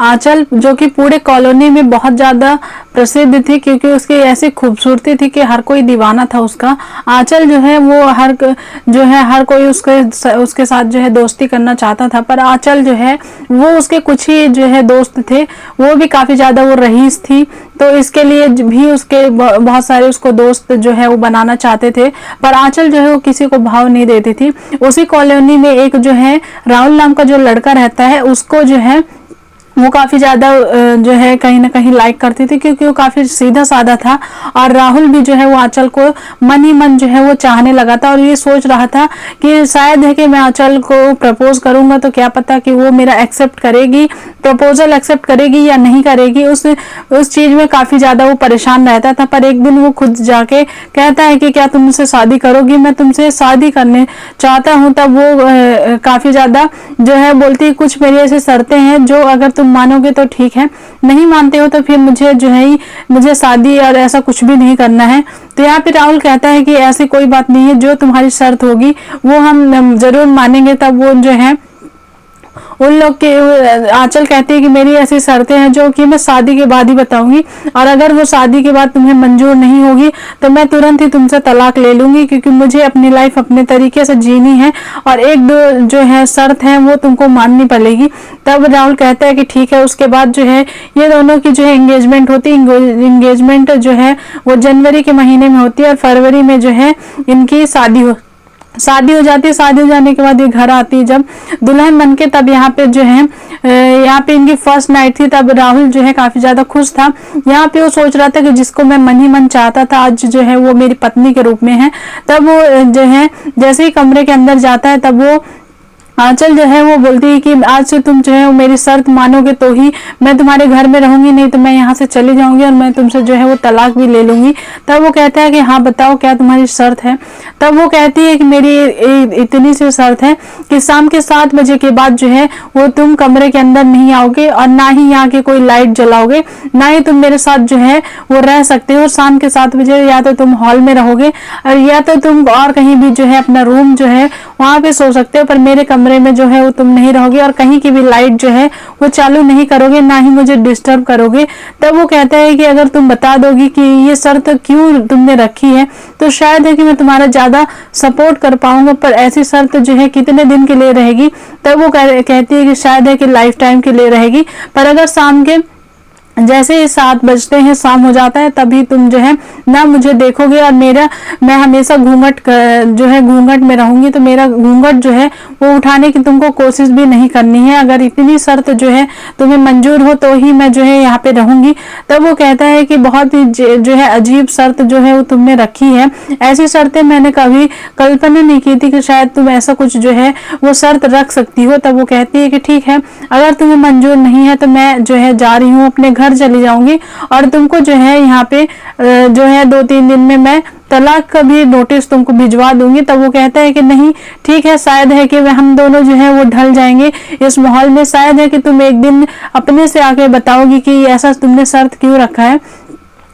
आंचल जो कि पूरे कॉलोनी में बहुत ज्यादा प्रसिद्ध थी, क्योंकि उसकी ऐसी खूबसूरती थी कि हर कोई दीवाना था उसका। आंचल जो है वो हर कोई उसके साथ जो है दोस्ती करना चाहता था, पर आंचल जो है वो उसके कुछ ही जो है दोस्त थे, वो भी काफी ज्यादा वो रईस थी, तो इसके लिए भी उसके बहुत सारे उसको दोस्त जो है वो बनाना चाहते थे, पर आंचल जो है वो किसी को भाव नहीं देती थी। उसी कॉलोनी में एक जो है राहुल नाम का जो लड़का रहता है, उसको जो है वो काफी ज्यादा जो है कहीं ना कहीं लाइक करती थी, क्योंकि वो काफी सीधा साधा था। और राहुल भी जो है वो आंचल को मन ही मन जो है वो चाहने लगा था, और ये सोच रहा था कि शायद है कि मैं आंचल को प्रपोज करूंगा तो क्या पता कि वो मेरा एक्सेप्ट करेगी, प्रपोजल एक्सेप्ट करेगी या नहीं करेगी। उस चीज में काफी ज्यादा वो परेशान रहता था। पर एक दिन वो खुद जाके कहता है कि क्या तुम मुझसे शादी करोगी, मैं तुमसे शादी करने चाहता हूँ। तब वो काफी ज्यादा जो है बोलती, कुछ मेरी ऐसी शर्तें हैं जो अगर तुम मानोगे तो ठीक है, नहीं मानते हो तो फिर मुझे जो है मुझे शादी और ऐसा कुछ भी नहीं करना है। तो यहाँ पे राहुल कहता है कि ऐसी कोई बात नहीं है, जो तुम्हारी शर्त होगी वो हम जरूर मानेंगे। तब वो जो है उन लोग के आंचल कहती है कि मेरी ऐसी शर्तें हैं जो कि मैं शादी के बाद ही बताऊंगी, और अगर वो शादी के बाद तुम्हें मंजूर नहीं होगी तो मैं तुरंत ही तुमसे तलाक ले लूंगी, क्योंकि मुझे अपनी लाइफ अपने तरीके से जीनी है और एक दो जो है शर्त है वो तुमको माननी पड़ेगी। तब राहुल कहता है कि ठीक है। उसके बाद जो है ये दोनों की जो है एंगेजमेंट होती है। एंगेजमेंट जो है वो जनवरी के महीने में होती है, और फरवरी में जो है इनकी शादी हो जाती है। शादी हो जाने के बाद ये घर आती है जब दुल्हन बन के, तब यहाँ पे जो है यहाँ पे इनकी फर्स्ट नाइट थी। तब राहुल जो है काफी ज्यादा खुश था। यहाँ पे वो सोच रहा था कि जिसको मैं मन ही मन चाहता था आज जो है वो मेरी पत्नी के रूप में है। तब वो जो है जैसे ही कमरे के अंदर जाता है, तब वो आंचल जो है वो बोलती है कि आज से तुम जो है वो मेरी शर्त मानोगे तो ही मैं तुम्हारे घर में रहूंगी, नहीं तो मैं यहाँ से चली जाऊंगी और मैं तुमसे जो है वो तलाक भी ले लूंगी। तब वो कहता है कि हाँ बताओ क्या तुम्हारी शर्त है। तब वो कहती है कि मेरी इतनी सी शर्त है कि शाम के 7 बजे के बाद जो है वो तुम कमरे के अंदर नहीं आओगे, और ना ही यहाँ के कोई लाइट जलाओगे, ना ही तुम मेरे साथ जो है वो रह सकते हो। शाम के 7 बजे या तो तुम हॉल में रहोगे, और या तो तुम और कहीं भी जो है अपना रूम जो है वहां पे सो सकते हो, पर मेरे कमरे में जो है वो तुम नहीं रहोगे, और कहीं की भी लाइट जो है वो चालू नहीं करोगे, ना ही मुझे डिस्टर्ब करोगे। तब वो कहता है कि अगर तुम बता दोगी कि ये शर्त क्यों तुमने रखी है तो शायद है कि मैं तुम्हारा ज्यादा सपोर्ट कर पाऊंगा, पर ऐसी शर्त जो है कितने दिन के लिए रहेगी। तब वो कहती है कि शायद है कि लाइफ टाइम के लिए रहेगी, पर अगर शाम के जैसे ही 7 बजते हैं, शाम हो जाता है, तभी तुम जो है ना मुझे देखोगे, और मैं हमेशा घूंघट जो है घूंघट में रहूंगी, तो मेरा घूंघट जो है वो उठाने की तुमको कोशिश भी नहीं करनी है। अगर इतनी शर्त जो है तुम्हें मंजूर हो तो ही मैं जो है यहाँ पे रहूंगी। तब वो कहता है कि बहुत ही जो है अजीब शर्त जो है वो तुमने रखी है, ऐसी शर्तें मैंने कभी कल्पना नहीं की थी कि शायद तुम ऐसा कुछ जो है वो शर्त रख सकती हो। तब वो कहती है कि ठीक है, अगर तुम्हें मंजूर नहीं है तो मैं जो है जा रही हूँ, अपने घर चली जाऊंगी, और तुमको जो है यहाँ पे जो है 2-3 दिन में मैं तलाक का भी नोटिस तुमको भिजवा दूंगी। तब वो कहता है कि नहीं ठीक है, शायद है कि हम दोनों जो है वो ढल जाएंगे इस माहौल में, शायद है कि तुम एक दिन अपने से आके बताओगी कि ऐसा तुमने शर्त क्यों रखा है।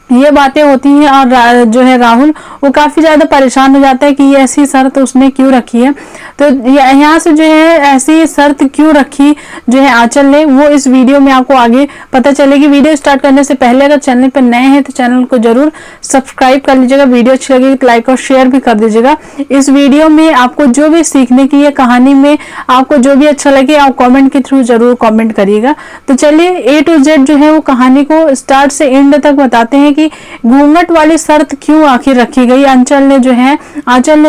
ये बातें होती हैं, और जो है राहुल वो काफी ज्यादा परेशान हो जाता है कि ये ऐसी शर्त उसने क्यों रखी है। तो यहाँ से जो है ऐसी शर्त क्यों रखी जो है आंचल ने, वो इस वीडियो में आपको आगे पता चलेगी। वीडियो स्टार्ट करने से पहले अगर चैनल पर नए हैं तो चैनल को जरूर सब्सक्राइब कर लीजिएगा, वीडियो अच्छी लगेगी तो लाइक और शेयर भी कर दीजिएगा। इस वीडियो में आपको जो भी सीखने की है, कहानी में आपको जो भी अच्छा लगे, आप कॉमेंट के थ्रू जरूर कॉमेंट करिएगा। तो चलिए A to Z जो है वो कहानी को स्टार्ट से एंड तक बताते हैं कि घूंघट वाली शर्त क्यों आखिर रखी गई। आंचल ने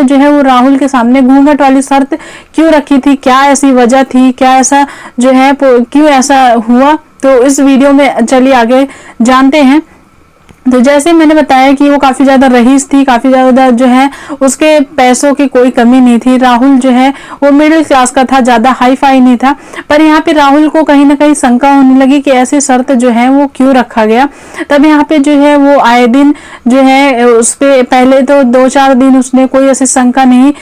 जो है वो राहुल के सामने घूंघट वाली शर्त क्यों रखी थी, क्या ऐसी वजह थी, क्या ऐसा जो है क्यों ऐसा हुआ, तो इस वीडियो में चलिए आगे जानते हैं। तो जैसे मैंने बताया कि वो काफी ज्यादा रईस थी, काफी ज्यादा जो है उसके पैसों की कोई कमी नहीं थी। राहुल जो है वो मिडिल क्लास का था, ज्यादा हाई फाई नहीं था। पर यहाँ पे राहुल को कहीं ना कहीं शंका होने लगी कि ऐसी शर्त जो है वो क्यों रखा गया। तब यहाँ पे जो है वो आए दिन जो है उस पे पहले तो 2-4 दिन उसने कोई ऐसी शंका नहीं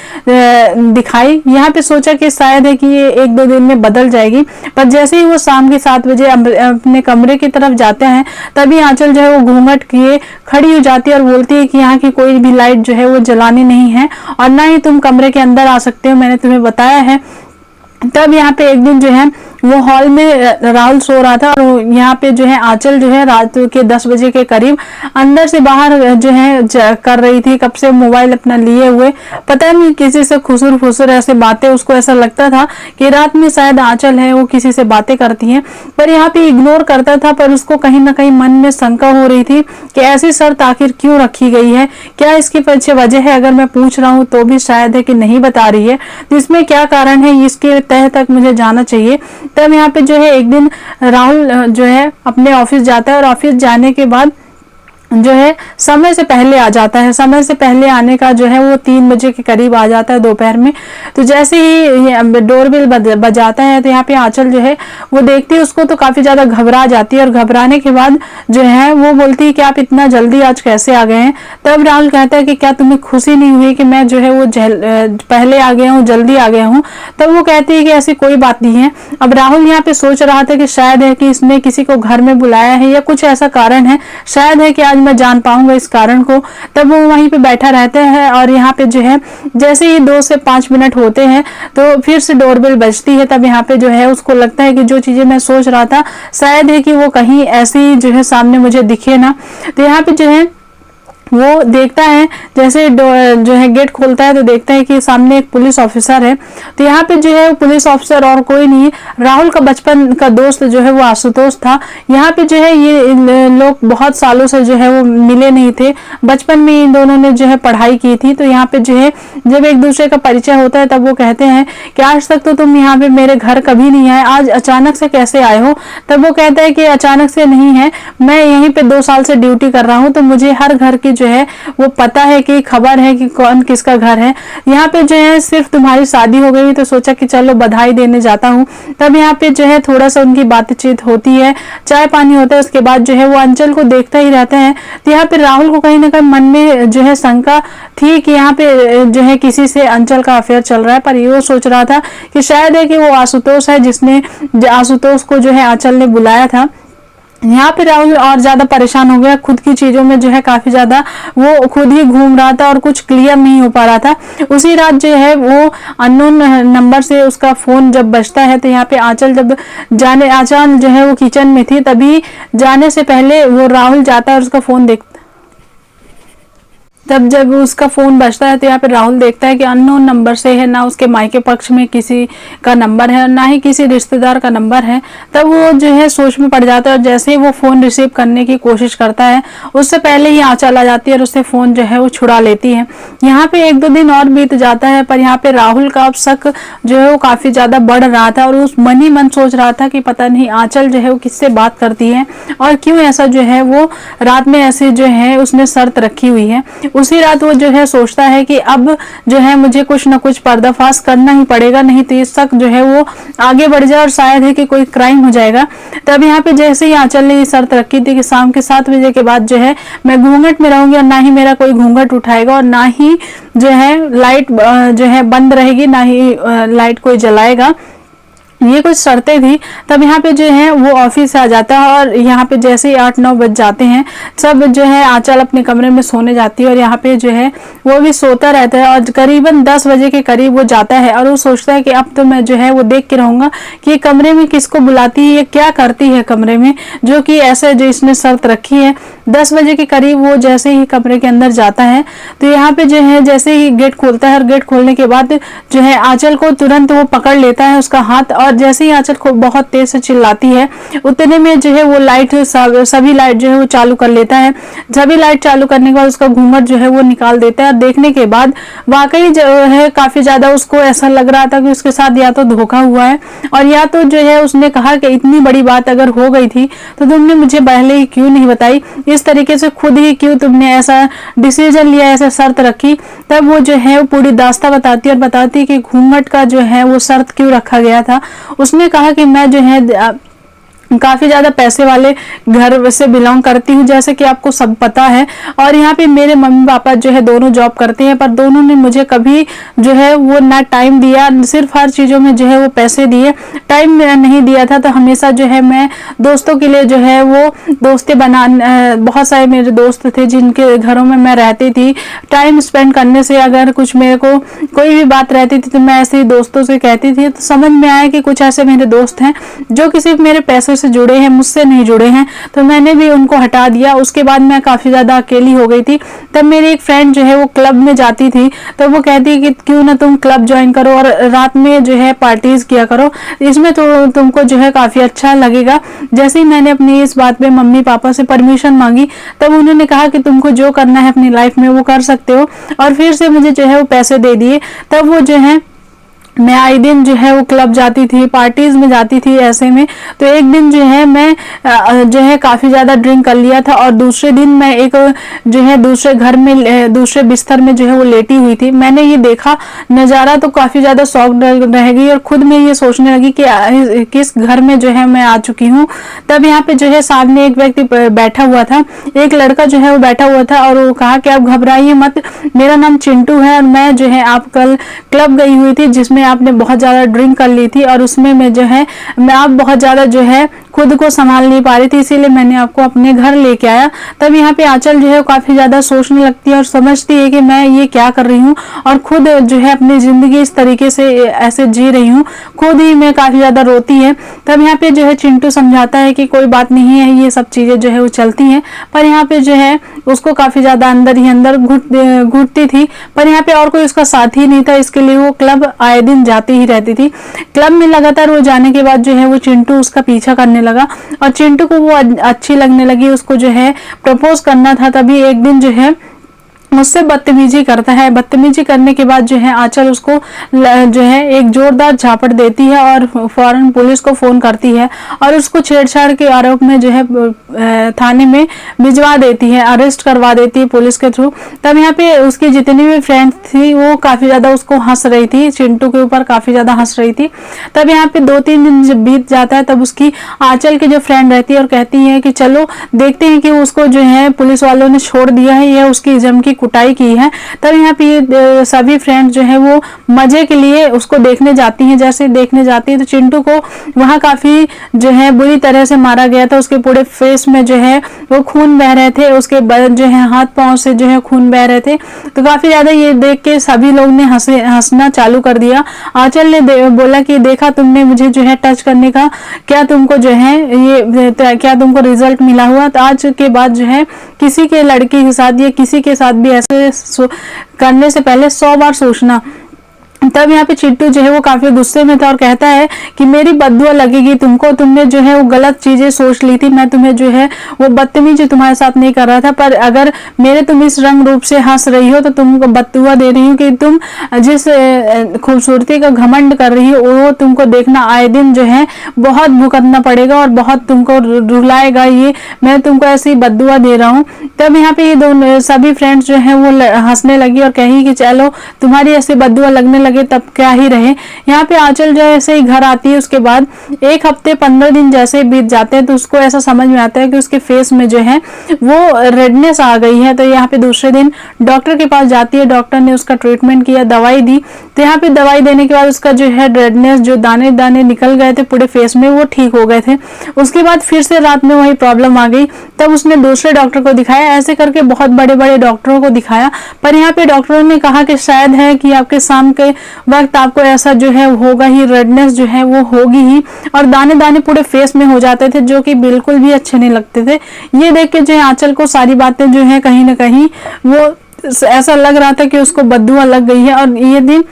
दिखाई। यहाँ पे सोचा कि शायद है कि ये 1-2 दिन में बदल जाएगी, पर जैसे ही वो शाम के 7 बजे अपने कमरे की तरफ जाते हैं, तभी आंचल जो है वो घूंघट किए खड़ी हो जाती है और बोलती है कि यहाँ की कोई भी लाइट जो है वो जलानी नहीं है, और ना ही तुम कमरे के अंदर आ सकते हो, मैंने तुम्हें बताया है। तब यहाँ पे एक दिन जो है वो हॉल में राहुल सो रहा था और यहाँ पे जो है आंचल जो है रात के 10 बजे के करीब अंदर से बाहर जो है कर रही थी, कब से मोबाइल अपना लिए हुए, पता नहीं किसी से खुसुर फुसुर ऐसे बातें। उसको ऐसा लगता था कि रात में शायद आंचल है वो किसी से बातें करती है, पर यहाँ पे इग्नोर करता था। पर उसको कहीं ना कहीं मन में शंका हो रही थी कि ऐसी शर्त आखिर क्यों रखी गई है, क्या इसके पीछे वजह है। अगर मैं पूछ रहा हूँ तो भी शायद है कि नहीं बता रही है, तो इसमें क्या कारण है इसके तह तक मुझे जाना चाहिए। तब यहाँ पे जो है एक दिन राहुल जो है अपने ऑफिस जाता है और ऑफिस जाने के बाद जो है समय से पहले आ जाता है। समय से पहले आने का जो है वो 3 बजे के करीब आ जाता है दोपहर में। तो जैसे ही डोरबेल बजाता है तो यहाँ पे आंचल जो है वो देखती है उसको, तो काफी ज्यादा घबरा जाती है और घबराने के बाद जो है वो बोलती है कि आप इतना जल्दी आज कैसे आ गए हैं। तब राहुल कहता है कि क्या तुम्हें खुशी नहीं हुई कि मैं जो है वो पहले आ गया हूँ, जल्दी आ गया हूँ। तब वो कहती है कि ऐसी कोई बात नहीं है। अब राहुल यहाँ पे सोच रहा था कि शायद है कि इसने किसी को घर में बुलाया है या कुछ ऐसा कारण है, शायद है कि आज मैं जान पाऊंगा इस कारण को। तब वो वहीं पे बैठा रहता है और यहाँ पे जो है जैसे ही 2 से 5 मिनट होते हैं तो फिर से डोरबेल बजती है। तब यहाँ पे जो है उसको लगता है कि जो चीजें मैं सोच रहा था शायद है कि वो कहीं ऐसी जो है सामने मुझे दिखे ना। तो यहाँ पे जो है वो देखता है, जैसे जो है गेट खोलता है तो देखता है कि सामने एक पुलिस ऑफिसर है। तो यहाँ पे जो है वो पुलिस ऑफिसर और कोई नहीं, राहुल का बचपन का दोस्त जो है वो आशुतोष था। यहाँ पे जो है ये लोग बहुत सालों से जो है वो मिले नहीं थे, बचपन में इन दोनों ने जो है पढ़ाई की थी। तो यहाँ पे जो है जब एक दूसरे का परिचय होता है तब वो कहते हैं कि आज तक तो तुम यहाँ पे मेरे घर कभी नहीं आए, आज अचानक से कैसे आए हो। तब वो कहता है कि अचानक से नहीं है, मैं यहीं पे 2 साल से ड्यूटी कर रहा हूँ, तो मुझे हर घर की जो है वो पता है कि खबर है कि कौन किसका घर है। यहाँ पे जो है सिर्फ तुम्हारी शादी हो गई तो सोचा कि चलो बधाई देने जाता हूँ। तब यहाँ पे जो है थोड़ा सा उनकी बातचीत होती है, चाय पानी होता है, उसके बाद जो है वो अंचल को देखता ही रहता है। तो यहाँ पे राहुल को कहीं ना कहीं मन में जो है शंका थी कि यहाँ पे जो है किसी से अंचल का अफेयर चल रहा है, पर ये सोच रहा था कि शायद है कि वो आशुतोष है जिसने आशुतोष को जो है आंचल ने बुलाया था। यहाँ पे राहुल और ज्यादा परेशान हो गया, खुद की चीजों में जो है काफी ज्यादा वो खुद ही घूम रहा था और कुछ क्लियर नहीं हो पा रहा था। उसी रात जो है वो अननोन नंबर से उसका फोन जब बजता है तो यहाँ पे आंचल जो है वो किचन में थी, तभी जाने से पहले वो राहुल जाता है और उसका फोन देखता। तब जब उसका फोन बजता है तो यहाँ पे राहुल देखता है कि अननोन नंबर से है, ना उसके मायके पक्ष में किसी का नंबर है ना ही किसी रिश्तेदार का नंबर है। तब वो जो है सोच में पड़ जाता है और जैसे ही वो फोन रिसीव करने की कोशिश करता है उससे पहले ही आंचल आ जाती है और उससे फोन जो है वो छुड़ा लेती है। यहाँ पे 1-2 दिन और बीत जाता है, पर यहाँ पे राहुल का अब शक जो है वो काफी ज्यादा बढ़ रहा था और उस मन ही मन सोच रहा था कि पता नहीं आंचल जो है वो किससे बात करती है और क्यों ऐसा जो है वो रात में ऐसे जो है उसने शर्त रखी हुई है। उसी रात वो जो है सोचता है कि अब जो है मुझे कुछ ना कुछ पर्दाफाश करना ही पड़ेगा, नहीं तो ये शक जो है वो आगे बढ़ जाए और शायद है कि कोई क्राइम हो जाएगा। तब यहाँ पे जैसे ही आंचल ने ये शर्त रखी थी कि शाम के 7 बजे के बाद जो है मैं घूंघट में रहूंगी और ना ही मेरा कोई घूंघट उठाएगा और ना ही जो है लाइट जो है बंद रहेगी, ना ही लाइट कोई जलाएगा, ये कुछ शर्तें थी। तब यहाँ पे जो है वो ऑफिस आ जाता है और यहाँ पे जैसे ही 8-9 बज जाते हैं सब जो है आंचल अपने कमरे में सोने जाती है और यहाँ पे जो है वो भी सोता रहता है और करीबन 10 बजे के करीब वो जाता है और वो सोचता है कि अब तो मैं जो है वो देख के रहूंगा कि कमरे में किसको बुलाती है, ये क्या करती है कमरे में, जो कि ऐसे जो इसने शर्त रखी है। 10 बजे के करीब वो जैसे ही कमरे के अंदर जाता है तो यहाँ पे जो है जैसे ही गेट खोलता है और गेट खोलने के बाद जो है आंचल को तुरंत वो पकड़ लेता है उसका हाथ, और जैसे ही आंचल को बहुत तेज से चिल्लाती है उतने में जो है वो लाइट सभी लाइट जो है वो चालू कर लेता है। सभी लाइट चालू करने के बाद उसका घूंघट जो है वो निकाल देता है। देखने के बाद वाकई जो है काफी ज्यादा उसको ऐसा लग रहा था कि उसके साथ या तो धोखा हुआ है और या तो जो है उसने कहा कि इतनी बड़ी बात अगर हो गई थी तो तुमने मुझे पहले ही क्यों नहीं बताई, इस तरीके से खुद ही क्यों तुमने ऐसा डिसीजन लिया, ऐसा शर्त रखी। तब वो जो है वो पूरी दास्तां बताती है और बताती है कि घूंघट का जो है वो शर्त क्यों रखा गया था। उसने कहा कि मैं जो है काफी ज्यादा पैसे वाले घर से बिलोंग करती हूँ, जैसे कि आपको सब पता है। और यहाँ पे मेरे मम्मी पापा जो है दोनों जॉब करते हैं, पर दोनों ने मुझे कभी जो है वो ना टाइम दिया, सिर्फ हर चीजों में जो है वो पैसे दिए, टाइम नहीं दिया था। तो हमेशा जो है मैं दोस्तों के लिए जो है वो दोस्तें बना, बहुत सारे मेरे दोस्त थे जिनके घरों में मैं रहती थी। टाइम स्पेंड करने से अगर कुछ मेरे को कोई भी बात रहती थी तो मैं ऐसे ही दोस्तों से कहती थी। तो समझ में आया कि कुछ ऐसे मेरे दोस्त हैं जो कि सिर्फ मेरे पैसे से जुड़े हैं, मुझसे नहीं जुड़े हैं, तो मैंने भी उनको हटा दिया। उसके बाद मैं काफी ज्यादा अकेली हो गई थी। तब मेरी एक फ्रेंड जो है वो क्लब में जाती थी, तो वो कहती कि क्यों ना तुम क्लब ज्वाइन करो और रात में जो है पार्टीज किया करो, इसमें तो तुमको जो है काफी अच्छा लगेगा। जैसे ही मैंने अपनी इस बात पे मम्मी पापा से परमिशन मांगी, तब उन्होंने कहा कि तुमको जो करना है अपनी लाइफ में वो कर सकते हो, और फिर से मुझे जो है वो पैसे दे दिए। तब वो जो है मैं आए दिन जो है वो क्लब जाती थी, पार्टीज में जाती थी ऐसे में। तो एक दिन जो है मैं जो है काफी ज्यादा ड्रिंक कर लिया था, और दूसरे दिन मैं एक जो है दूसरे घर में दूसरे बिस्तर में जो है वो लेटी हुई थी। मैंने ये देखा नजारा तो काफी ज्यादा शॉक रह गई, और खुद में ये सोचने लगी कि किस घर में जो है मैं आ चुकी हूँ। तब यहाँ पे जो है सामने एक व्यक्ति बैठा हुआ था, एक लड़का जो है वो बैठा हुआ था, और वो कहा कि आप घबराइए मत, मेरा नाम चिंटू है, और मैं जो है आप कल क्लब गई हुई थी जिसमें आपने बहुत ज्यादा ड्रिंक कर ली थी, और उसमें मैं जो है आप बहुत ज्यादा जो है खुद को संभाल नहीं पा रही थी, इसीलिए मैंने आपको अपने घर लेके आया। तब यहाँ पे आंचल जो है काफी ज्यादा सोचने लगती है और समझती है कि मैं ये क्या कर रही हूँ, और खुद जो है अपनी जिंदगी इस तरीके से ऐसे जी रही हूँ, खुद ही मैं काफी ज्यादा रोती है। तब यहाँ पे जो है चिंटू समझाता है कि कोई बात नहीं है, ये सब चीजें जो है वो चलती हैं, पर यहाँ पे जो है उसको काफी ज्यादा अंदर ही अंदर घुटती थी। पर यहाँ पे और कोई उसका साथी नहीं था, इसके लिए वो क्लब आए दिन जाती ही रहती थी। क्लब में लगातार वो जाने के बाद जो है वो चिंटू उसका पीछा करने लगा, और चिंटू को वो अच्छी लगने लगी, उसको जो है प्रपोज करना था। तभी एक दिन जो है मुझसे बदतमीजी करता है। बदतमीजी करने के बाद जो है आंचल उसको जो है एक जोरदार झापट देती है, और फौरन पुलिस को फोन करती है, और उसको छेड़छाड़ के आरोप में जो है थाने में भिजवा देती है, अरेस्ट करवा देती है पुलिस के थ्रू। तब यहाँ पे उसकी जितनी भी फ्रेंड थी वो काफी ज्यादा उसको हंस रही थी, चिंटू के ऊपर काफी ज्यादा हंस रही थी। तब यहाँ पे 2-3 दिन जब बीत जाता है, तब उसकी आंचल की जो फ्रेंड रहती है और कहती है कि चलो देखते हैं कि उसको जो है पुलिस वालों ने छोड़ दिया है या उसकी जम की कुटाई की है। तब यहाँ पे सभी फ्रेंड जो है वो मजे के लिए उसको देखने जाती हैं। जैसे देखने जाती है तो चिंटू को वहां काफी जो है बुरी तरह से मारा गया था, उसके पूरे फेस में जो है वो खून बह रहे थे, उसके जो है हाथ पांव से जो है खून बह रहे थे। तो काफी ज्यादा ये देख के सभी लोग ने हंसना चालू कर दिया। आंचल ने बोला कि देखा तुमने मुझे जो है टच करने का, क्या तुमको जो है ये क्या तुमको रिजल्ट मिला हुआ। तो आज के बाद जो है किसी के लड़की के साथ या किसी के साथ भी ऐसे करने से पहले 100 बार सोचना। तब यहाँ पे चिंटू जो है वो काफी गुस्से में था और कहता है कि मेरी बददुआ लगेगी तुमको, तुमने जो है वो गलत चीजें सोच ली थी, मैं तुम्हें जो है वो बदतमीजी तुम्हारे साथ नहीं कर रहा था, पर अगर मेरे तुम इस रंग रूप से हंस रही हो तो तुमको बददुआ दे रही हूँ कि तुम जिस खूबसूरती का घमंड कर रही हो वो तुमको देखना आए दिन जो है बहुत भुगतना पड़ेगा और बहुत तुमको रुलाएगा, ये मैं तुमको ऐसी बददुआ दे रहा हूँ। तब यहाँ पे ये दोनों सभी फ्रेंड्स जो है वो हंसने लगी और कही कि चलो तुम्हारी ऐसी बददुआ लगने लगे तब क्या ही रहे। यहाँ पे आंचल जैसे ही घर आती है उसके बाद 1 हफ्ते 15 दिन जैसे बीत जाते हैं तो उसको ऐसा समझ में आता है कि उसके फेस में जो है वो रेडनेस आ गई है। तो यहाँ पे दूसरे दिन डॉक्टर के पास जाती है, डॉक्टर ने उसका ट्रीटमेंट किया, दवाई दी। तो यहाँ पे दवाई देने के बाद उसका जो है रेडनेस जो दाने दाने निकल गए थे पूरे फेस में वो ठीक हो गए थे। उसके बाद फिर से रात में वही प्रॉब्लम आ गई, तब उसने दूसरे डॉक्टर को दिखाया, ऐसे करके बहुत बड़े बड़े डॉक्टरों को दिखाया, पर यहाँ पे डॉक्टरों ने कहा कि शायद है कि आपके शाम के वक्त आपको ऐसा जो है होगा ही, रेडनेस जो है वो होगी ही, और दाने दाने पूरे फेस में हो जाते थे जो कि बिल्कुल भी अच्छे नहीं लगते थे। ये देख के जो है आंचल को सारी बातें जो है कहीं ना कहीं वो ऐसा लग रहा था कि उसको बददुआ लग गई है, और ये दिन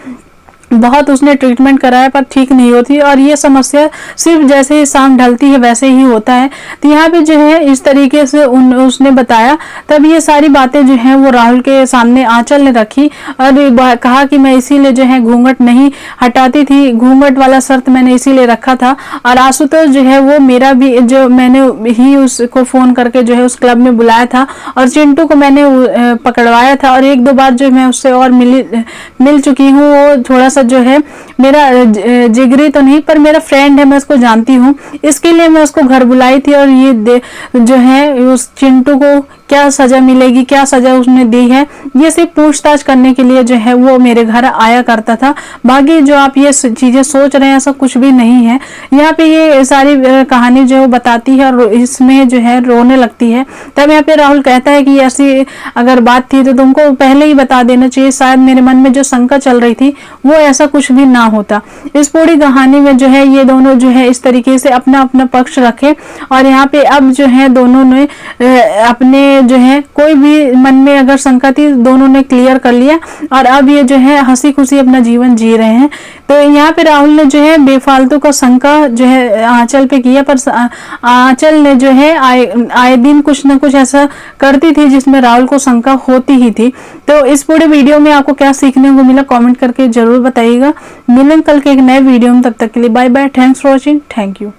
बहुत उसने ट्रीटमेंट कराया पर ठीक नहीं होती, और ये समस्या सिर्फ जैसे ही शाम ढलती है वैसे ही होता है। तो यहाँ पे जो है इस तरीके से उसने बताया। तब ये सारी बातें जो है वो राहुल के सामने आंचल ने रखी और कहा कि मैं इसीलिए जो है घूंघट नहीं हटाती थी, घूंघट वाला शर्त मैंने इसीलिए रखा था। और आशुतोष जो है वो मेरा भी जो मैंने ही उसको फोन करके जो है उस क्लब में बुलाया था, और चिंटू को मैंने पकड़वाया था, और 1-2 बार जो मैं उससे और मिल चुकी हूँ, वो थोड़ा ऐसा जो है मेरा जिगरी तो नहीं पर मेरा फ्रेंड है, मैं उसको जानती हूँ, इसके लिए मैं उसको घर बुलाई थी। और ये जो है उस चिंटू को क्या सजा मिलेगी, क्या सजा उसने दी है, ये सिर्फ पूछताछ करने के लिए जो है वो मेरे घर आया करता था। बाकी जो आप ये चीजें सोच रहे हैं ऐसा कुछ भी नहीं है। यहाँ पे ये सारी कहानी जो बताती है और इसमें जो है रोने लगती है। तब यहाँ पे राहुल कहता है कि ऐसी अगर बात थी तो तुमको पहले ही बता देना चाहिए, शायद मेरे मन में जो शंका चल रही थी वो ऐसा कुछ भी ना होता। इस पूरी कहानी में जो है ये दोनों जो है इस तरीके से अपना अपना पक्ष रखे और यहाँ पे अब जो है दोनों ने अपने जो है कोई भी मन में अगर शंका थी दोनों ने क्लियर कर लिया और अब ये जो है हंसी खुशी अपना जीवन जी रहे हैं। तो यहाँ पे राहुल ने जो है बेफालतू का शंका जो है आंचल पे किया, पर आंचल ने जो है आए दिन कुछ ना कुछ ऐसा करती थी जिसमें राहुल को शंका होती ही थी। तो इस पूरे वीडियो में आपको क्या सीखने को मिला कमेंट करके जरूर बताइएगा। मिलेंगे कल के एक नए वीडियो में, तब तक के लिए bye bye, thanks for watching, thank you.